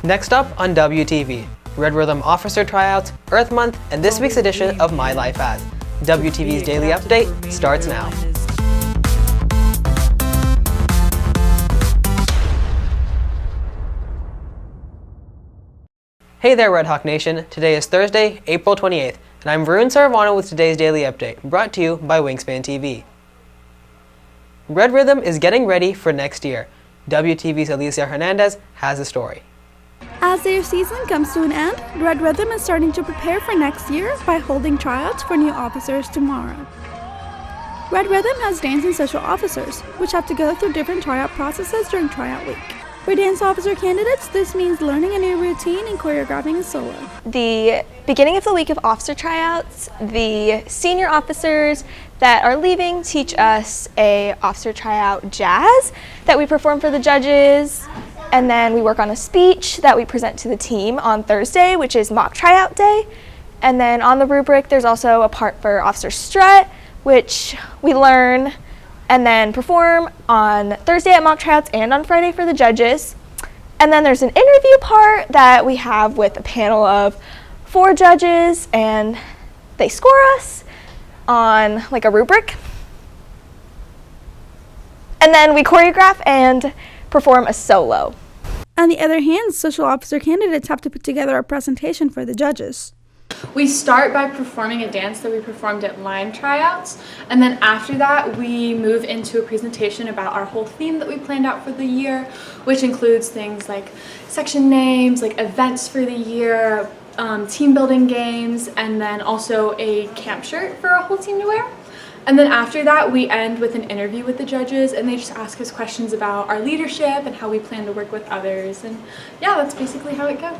Next up on WTV, Red Rhythm Officer Tryouts, Earth Month, and this week's edition of My Life As. WTV's Daily Update starts now. Hey there, Red Hawk Nation. Today is Thursday, April 28th, and I'm Varun Saravanan with today's Daily Update, brought to you by Wingspan TV. Red Rhythm is getting ready for next year. WTV's Alicia Hernandez has the story. As their season comes to an end, Red Rhythm is starting to prepare for next year by holding tryouts for new officers tomorrow. Red Rhythm has dance and social officers, which have to go through different tryout processes during tryout week. For dance officer candidates, this means learning a new routine and choreographing a solo. The beginning of the week of officer tryouts, the senior officers that are leaving teach us a officer tryout jazz that we perform for the judges. And then we work on a speech that we present to the team on Thursday, which is mock tryout day. And then on the rubric, there's also a part for officer strut, which we learn and then perform on Thursday at mock tryouts and on Friday for the judges. And then there's an interview part that we have with a panel of 4 judges, and they score us on like a rubric. And then we choreograph and perform a solo. On the other hand, social officer candidates have to put together a presentation for the judges. We start by performing a dance that we performed at line tryouts, and then after that we move into a presentation about our whole theme that we planned out for the year, which includes things like section names, like events for the year, team building games, and then also a camp shirt for our whole team to wear. And then after that, we end with an interview with the judges, and they just ask us questions about our leadership and how we plan to work with others. And yeah, that's basically how it goes.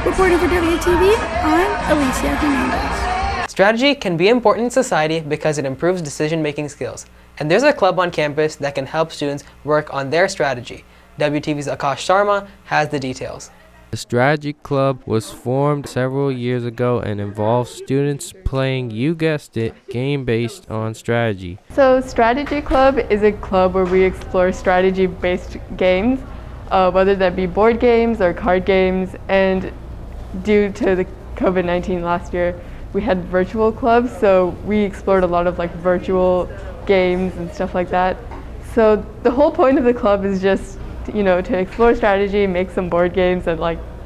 Reporting for WTV, I'm Alicia Hernandez. Strategy can be important in society because it improves decision-making skills. And there's a club on campus that can help students work on their strategy. WTV's Akash Sharma has the details. The Strategy Club was formed several years ago and involves students playing, you guessed it, game based on strategy. So Strategy Club is a club where we explore strategy-based games, whether that be board games or card games, and due to the COVID-19 last year, we had virtual clubs, so we explored a lot of like virtual games and stuff like that. So the whole point of the club is just to explore strategy, make some board games, and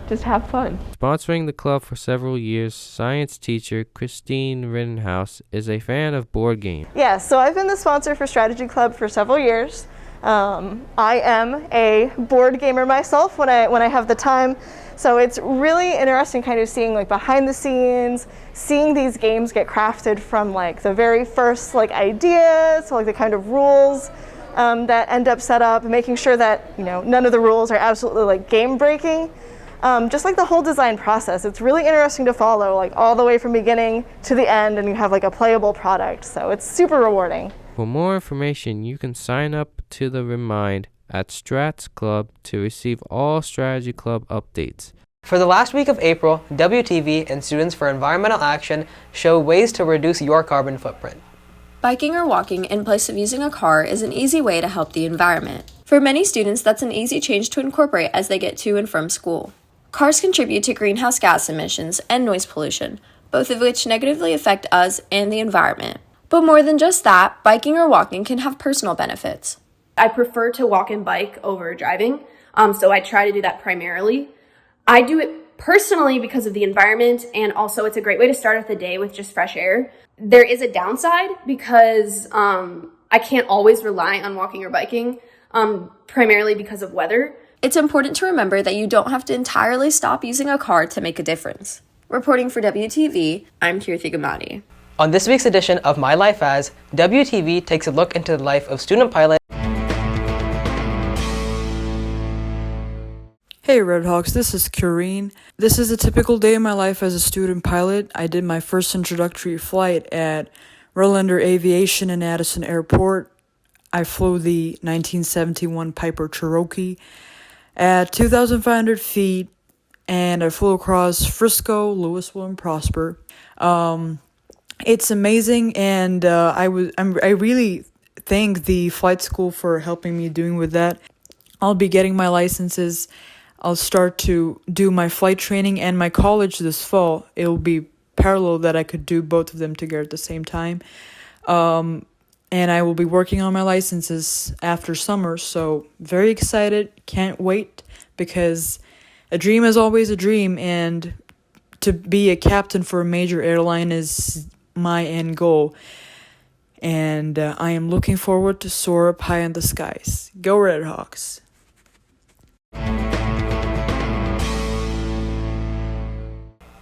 just have fun. Sponsoring the club for several years, science teacher Christine Rittenhouse is a fan of board games. Yeah, so I've been the sponsor for Strategy Club for several years. I am a board gamer myself when I have the time. So it's really interesting kind of seeing behind the scenes, seeing these games get crafted from the very first ideas to the kind of rules that end up set up, making sure that none of the rules are absolutely game breaking. Just the whole design process, it's really interesting to follow all the way from beginning to the end, and you have a playable product. So it's super rewarding. For more information, you can sign up to the Remind at Strats Club to receive all Strategy Club updates. For the last week of April, WTV and Students for Environmental Action show ways to reduce your carbon footprint. Biking or walking in place of using a car is an easy way to help the environment. For many students, that's an easy change to incorporate as they get to and from school. Cars contribute to greenhouse gas emissions and noise pollution, both of which negatively affect us and the environment. But more than just that, biking or walking can have personal benefits. I prefer to walk and bike over driving, so I try to do that primarily. I do it personally because of the environment, and also it's a great way to start off the day with just fresh air. There is a downside because I can't always rely on walking or biking, primarily because of weather. It's important to remember that you don't have to entirely stop using a car to make a difference. Reporting for WTV, I'm Kirthi Gamadi. On this week's edition of My Life As, WTV takes a look into the life of student pilot. Hey Redhawks, this is Kareen. This is a typical day in my life as a student pilot. I did my first introductory flight at Rollander Aviation in Addison Airport. I flew the 1971 Piper Cherokee at 2,500 feet, and I flew across Frisco, Louisville, and Prosper. It's amazing, and I really thank the flight school for helping me doing with that. I'll be getting my licenses I'll start to do my flight training and my college this fall. It will be parallel that I could do both of them together at the same time. And I will be working on my licenses after summer, so very excited, can't wait, because a dream is always a dream, and to be a captain for a major airline is my end goal. And I am looking forward to soar up high in the skies. Go Redhawks!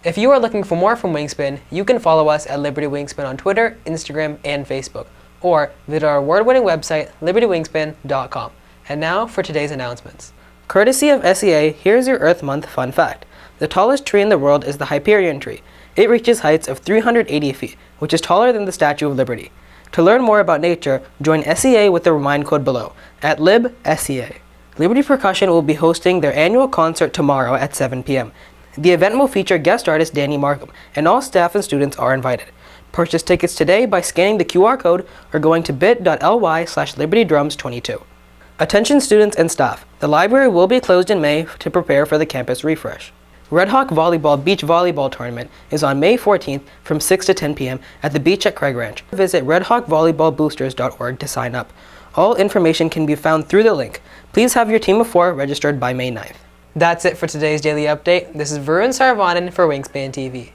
If you are looking for more from Wingspin, you can follow us at Liberty Wingspin on Twitter, Instagram, and Facebook, or visit our award-winning website, libertyWingspin.com. And now for today's announcements. Courtesy of SEA, here's your Earth Month fun fact. The tallest tree in the world is the Hyperion tree. It reaches heights of 380 feet, which is taller than the Statue of Liberty. To learn more about nature, join SEA with the remind code below, at LibSEA. Liberty Percussion will be hosting their annual concert tomorrow at 7 p.m. The event will feature guest artist Danny Markham, and all staff and students are invited. Purchase tickets today by scanning the QR code or going to bit.ly/LibertyDrums22. Attention students and staff, the library will be closed in May to prepare for the campus refresh. Red Hawk Volleyball Beach Volleyball Tournament is on May 14th from 6 to 10 p.m. at the beach at Craig Ranch. Visit redhawkvolleyballboosters.org to sign up. All information can be found through the link. Please have your team of 4 registered by May 9th. That's it for today's daily update. This is Varun Saravanan for Wingspan TV.